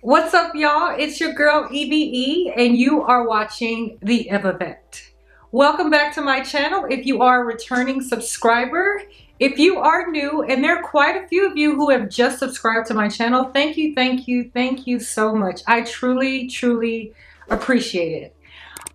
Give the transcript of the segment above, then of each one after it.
What's up, y'all? It's your girl Eve, and you are watching The Evavet. Welcome back to my channel if you are a returning subscriber. If you are new, and there are quite a few of you who have just subscribed to my channel, thank you, thank you, thank you so much. I truly, truly appreciate it.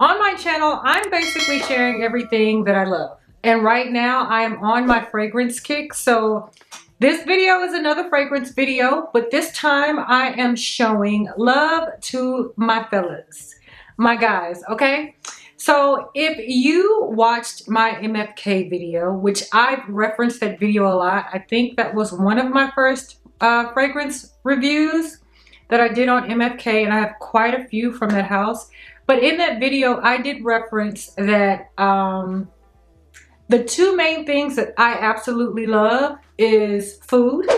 On my channel, I'm basically sharing everything that I love. And right now, I am on my fragrance kick, so this video is another fragrance video, but this time I am showing love to my fellas, my guys, okay? So if you watched my MFK video, which I've referenced that video a lot, I think that was one of my first fragrance reviews that I did on MFK, and I have quite a few from that house. But in that video, I did reference that the two main things that I absolutely love is food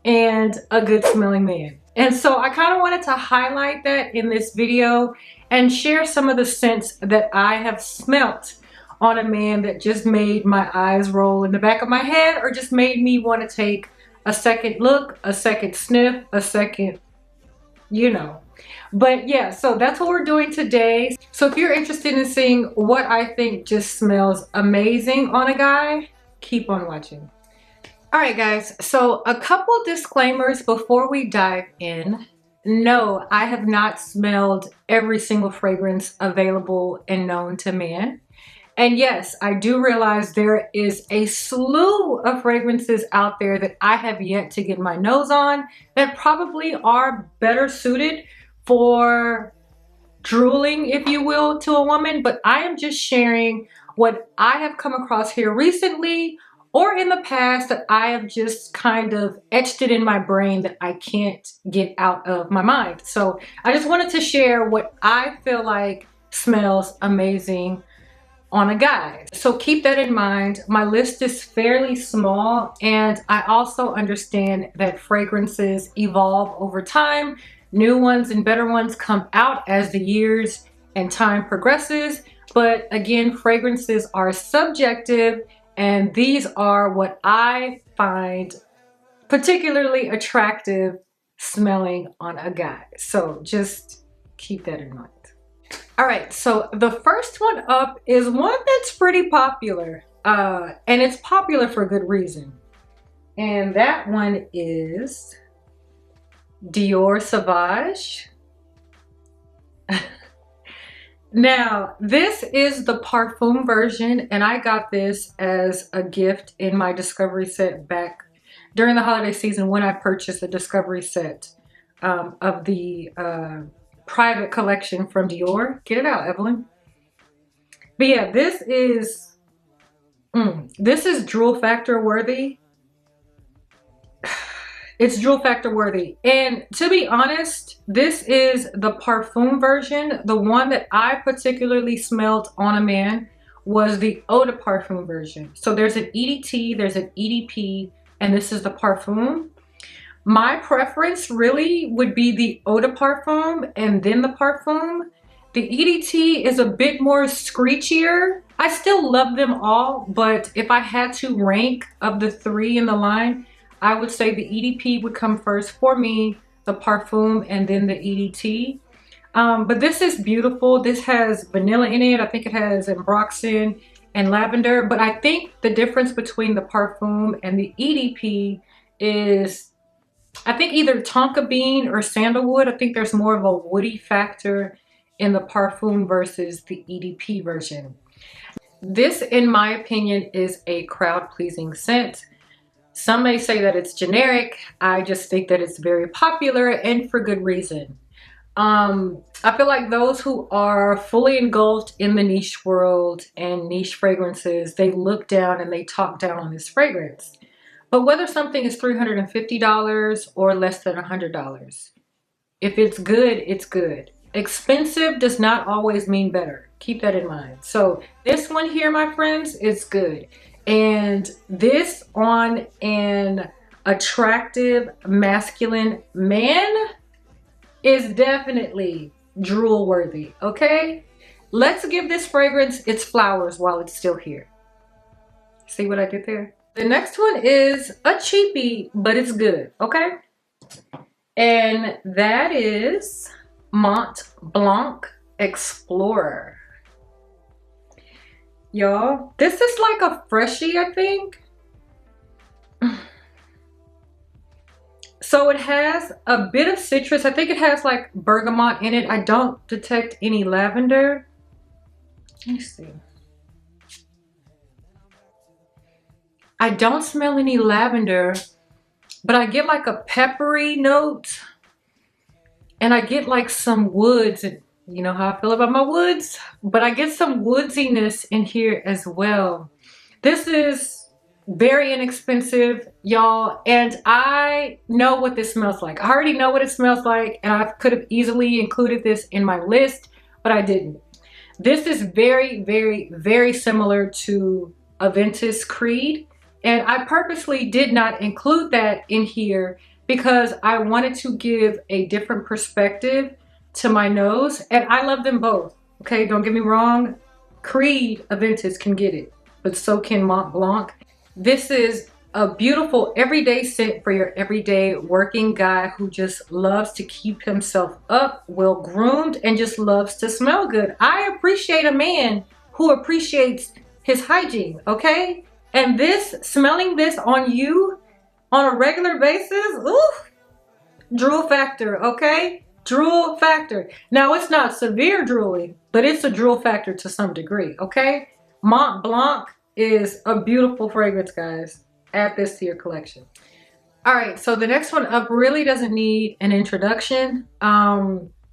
and a good smelling man. And so I kind of wanted to highlight that in this video and share some of the scents that I have smelt on a man that just made my eyes roll in the back of my head, or just made me want to take a second look, a second sniff, a second, you know. But yeah, so that's what we're doing today. So if you're interested in seeing what I think just smells amazing on a guy, keep on watching. All right, guys, so a couple disclaimers before we dive in. No, I have not smelled every single fragrance available and known to man. And yes, I do realize there is a slew of fragrances out there that I have yet to get my nose on that probably are better suited for drooling, if you will, to a woman. But I am just sharing what I have come across here recently or in the past that I have just kind of etched it in my brain that I can't get out of my mind. So I just wanted to share what I feel like smells amazing on a guy. So keep that in mind. My list is fairly small, and I also understand that fragrances evolve over time. New ones and better ones come out as the years and time progresses. But again, fragrances are subjective, and these are what I find particularly attractive smelling on a guy. So just keep that in mind. All right, so the first one up is one that's pretty popular, and it's popular for good reason. And that one is Dior Sauvage. Now, this is the Parfum version, and I got this as a gift in my Discovery set back during the holiday season when I purchased the Discovery set of the private collection from Dior. Get it out, Evelyn. But yeah, this is Drool Factor worthy. It's Drool Factor worthy. And to be honest, this is the Parfum version. The one that I particularly smelled on a man was the Eau de Parfum version. So there's an EDT, there's an EDP, and this is the Parfum. My preference really would be the Eau de Parfum and then the Parfum. The EDT is a bit more screechier. I still love them all, but if I had to rank of the three in the line, I would say the EDP would come first for me, the Parfum, and then the EDT. But this is beautiful. This has vanilla in it. I think it has ambroxan and lavender. But I think the difference between the Parfum and the EDP is, I think, either tonka bean or sandalwood. I think there's more of a woody factor in the Parfum versus the EDP version. This, in my opinion, is a crowd-pleasing scent. Some may say that it's generic. I just think that it's very popular, and for good reason. I feel like those who are fully engulfed in the niche world and niche fragrances, they look down and they talk down on this fragrance. But whether something is $350 or less than $100, if it's good, it's good. Expensive does not always mean better. Keep that in mind. So this one here, my friends, is good. And this on an attractive masculine man is definitely drool worthy, okay? Let's give this fragrance its flowers while it's still here. See what I did there? The next one is a cheapie, but it's good, okay? And that is Mont Blanc Explorer. Y'all, this is like a freshie, I think. So it has a bit of citrus. I think it has like bergamot in it. I don't detect any lavender. Let me see. I don't smell any lavender, but I get like a peppery note. And I get like some woods. And you know how I feel about my woods. But I get some woodsiness in here as well. This is very inexpensive, y'all, and I know what this smells like. I already know what it smells like, and I could have easily included this in my list, but I didn't. This is very, very, very similar to Aventus Creed, and I purposely did not include that in here because I wanted to give a different perspective to my nose, and I love them both. Okay, don't get me wrong. Creed Aventus can get it, but so can Mont Blanc. This is a beautiful everyday scent for your everyday working guy who just loves to keep himself up, well groomed, and just loves to smell good. I appreciate a man who appreciates his hygiene, okay? And this, smelling this on you on a regular basis, ooh, drool factor, okay? Drool factor. Now, it's not severe drooling, but it's a drool factor to some degree, okay? Mont Blanc is a beautiful fragrance, guys. Add this to your collection. All right, so the next one up really doesn't need an introduction.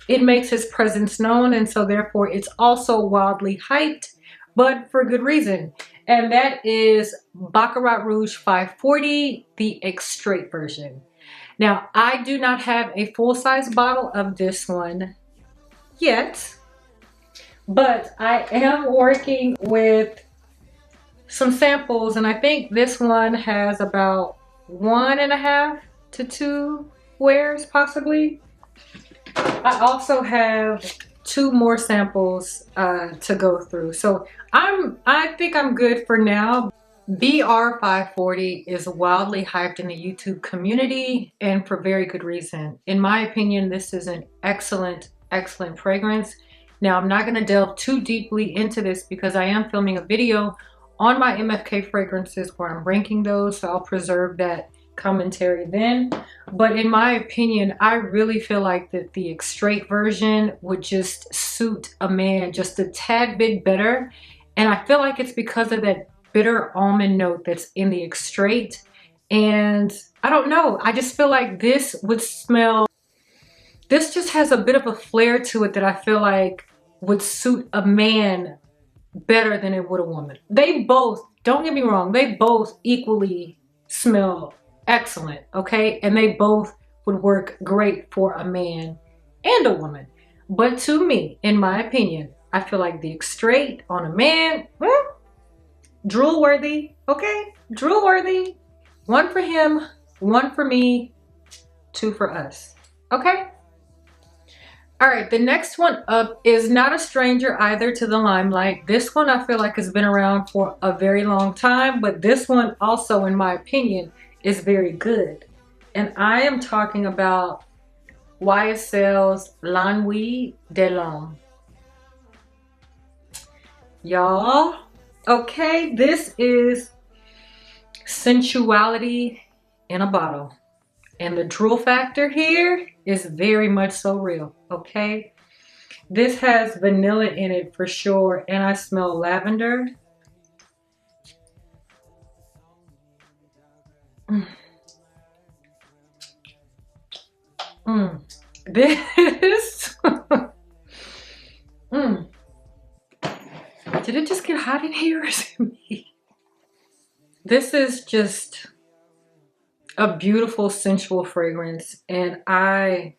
It makes his presence known, and so therefore it's also wildly hyped, but for good reason. And that is Baccarat Rouge 540, the Extrait version. Now, I do not have a full-size bottle of this one yet, but I am working with some samples, and I think this one has about 1.5 to 2 wears possibly. I also have 2 more samples to go through, so I think I'm good for now. BR 540 is wildly hyped in the YouTube community, and for very good reason. In my opinion, this is an excellent fragrance. Now, I'm not going to delve too deeply into this because I am filming a video on my MFK fragrances where I'm ranking those, so I'll preserve that commentary then. But in my opinion, I really feel like that the Extrait version would just suit a man just a tad bit better. And I feel like it's because of that bitter almond note that's in the Extrait. And I don't know, I just feel like this would smell, this just has a bit of a flair to it that I feel like would suit a man better than it would a woman. They both, don't get me wrong, they both equally smell excellent, okay? And they both would work great for a man and a woman. But to me, in my opinion, I feel like the Extrait on a man, drool worthy, okay? Drool worthy. 1 for him, 1 for me, 2 for us, okay? All right, the next one up is not a stranger either to the limelight. This one I feel like has been around for a very long time, but this one also, in my opinion, is very good. And I am talking about YSL's La Nuit de l'Homme. Y'all, okay, this is sensuality in a bottle. And the drool factor here is very much so real, okay? This has vanilla in it for sure, and I smell lavender. This, did it just get hot in here or is it me? This is just a beautiful sensual fragrance, and I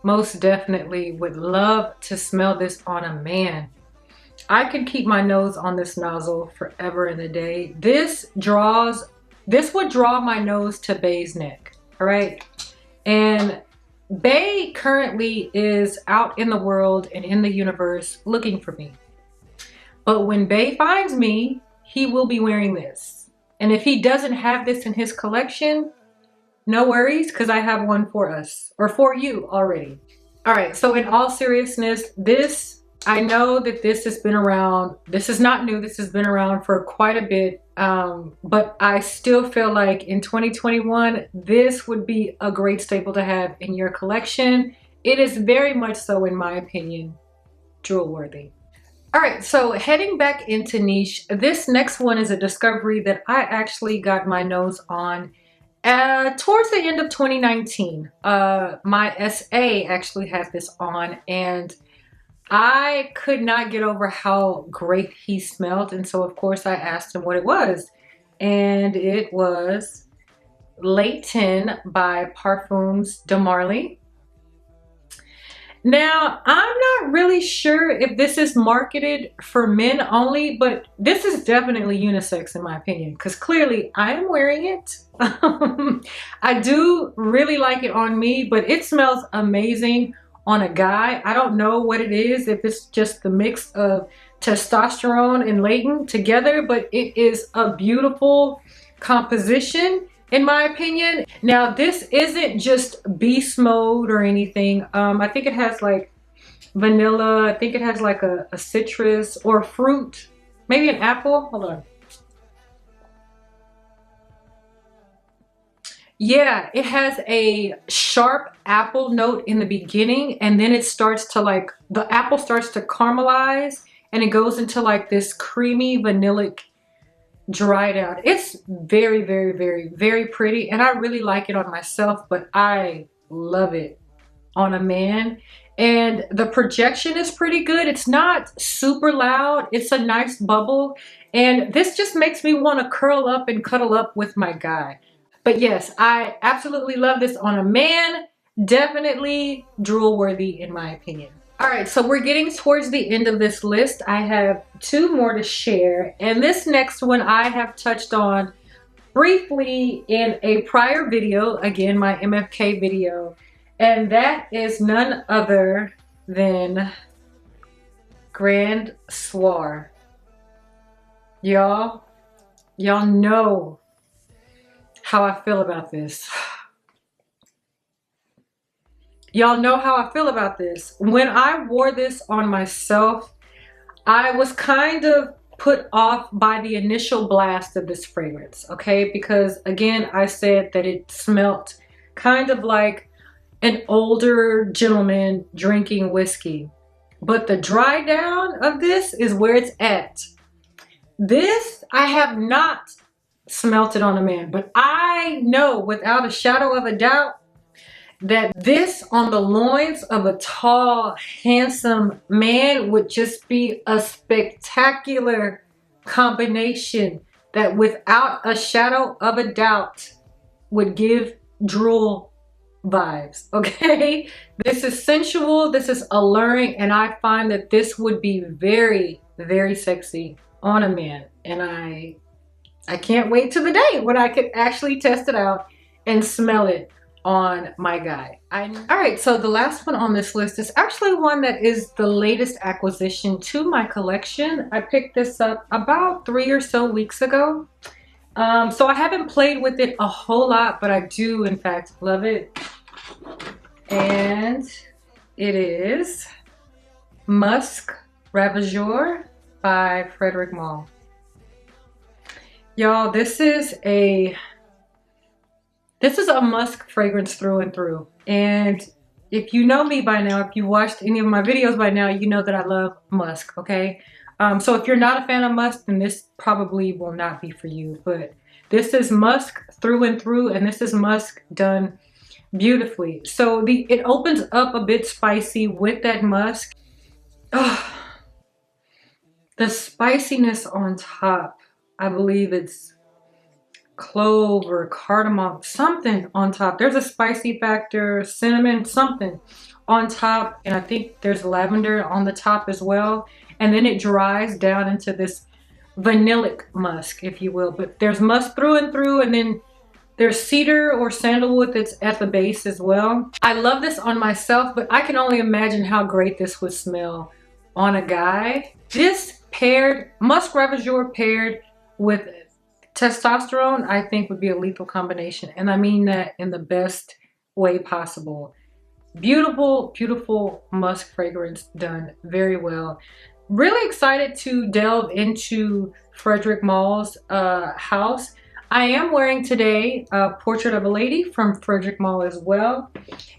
most definitely would love to smell this on a man. I could keep my nose on this nozzle forever and a day. This would draw my nose to Bay's neck, all right? And Bay currently is out in the world and in the universe looking for me. But when Bay finds me, he will be wearing this. And if he doesn't have this in his collection, No worries, because I have one for us, or for you already. All right, so in all seriousness, this, I know that this has been around. This is not new. This has been around for quite a bit. But I still feel like in 2021, this would be a great staple to have in your collection. It is very much so, in my opinion, Drool worthy. All right, so heading back into niche, this next one is a discovery that I actually got my nose on towards the end of 2019. My SA actually had this on, and I could not get over how great he smelled. And so of course I asked him what it was, and it was Layton by Parfums De Marly. Now, I'm not really sure if this is marketed for men only, but this is definitely unisex in my opinion, because clearly I am wearing it. I do really like it on me, but it smells amazing on a guy. I don't know what it is, if it's just the mix of testosterone and Layton together, but it is a beautiful composition, in my opinion. Now, this isn't just beast mode or anything. I think it has like vanilla. I think it has like a citrus or fruit, maybe an apple. Hold on. Yeah, it has a sharp apple note in the beginning, and then it starts to like, the apple starts to caramelize, and it goes into like this creamy vanillic dried out. It's very, very, very, very pretty, and I really like it on myself, but I love it on a man. And the projection is pretty good. It's not super loud. It's a nice bubble, and this just makes me want to curl up and cuddle up with my guy. But yes, I absolutely love this on a man. Definitely Drool worthy in my opinion. All right, so we're getting towards the end of this list. I have two more to share, and this next one I have touched on briefly in a prior video, again, my MFK video, and that is none other than Grand Soir. Y'all know how I feel about this. Y'all know how I feel about this. When I wore this on myself, I was kind of put off by the initial blast of this fragrance, okay? Because again, I said that it smelt kind of like an older gentleman drinking whiskey. But the dry down of this is where it's at. This, I have not smelt it on a man, but I know without a shadow of a doubt that this on the loins of a tall, handsome man would just be a spectacular combination that without a shadow of a doubt would give Drool vibes, okay? This is sensual, this is alluring, and I find that this would be very, very sexy on a man. And I can't wait to the day when I could actually test it out and smell it on my guy. All right, so the last one on this list is actually one that is the latest acquisition to my collection. I picked this up about 3 or so weeks ago. So I haven't played with it a whole lot, but I do in fact love it. And it is Musc Ravageur by Frederic Malle. Y'all, this is a musk fragrance through and through. And if you know me by now, if you watched any of my videos by now, you know that I love musk, okay? So if you're not a fan of musk, then this probably will not be for you. But this is musk through and through, and this is musk done beautifully. So it opens up a bit spicy with that musk. Oh, the spiciness on top. I believe it's clove or cardamom, something on top. There's a spicy factor, cinnamon, something on top. And I think there's lavender on the top as well. And then it dries down into this vanillic musk, if you will. But there's musk through and through, and then there's cedar or sandalwood that's at the base as well. I love this on myself, but I can only imagine how great this would smell on a guy. This paired, Musc Ravageur paired with Testosterone, I think, would be a lethal combination. And I mean that in the best way possible. Beautiful, beautiful musk fragrance done very well. Really excited to delve into Frederic Malle's house. I am wearing today a Portrait of a Lady from Frederic Malle as well.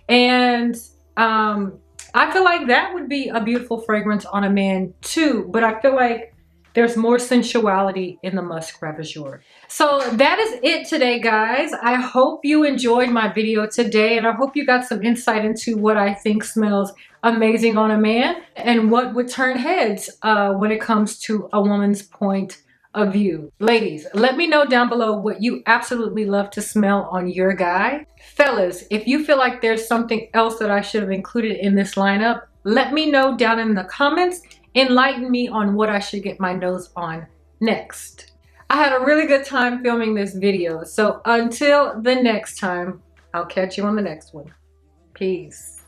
And I feel like that would be a beautiful fragrance on a man too, but I feel like there's more sensuality in the Musc Ravageur. So that is it today, guys. I hope you enjoyed my video today, and I hope you got some insight into what I think smells amazing on a man and what would turn heads when it comes to a woman's point of view. Ladies, let me know down below what you absolutely love to smell on your guy. Fellas, if you feel like there's something else that I should have included in this lineup, let me know down in the comments. Enlighten me on what I should get my nose on next. I had a really good time filming this video, so until the next time, I'll catch you on the next one. Peace.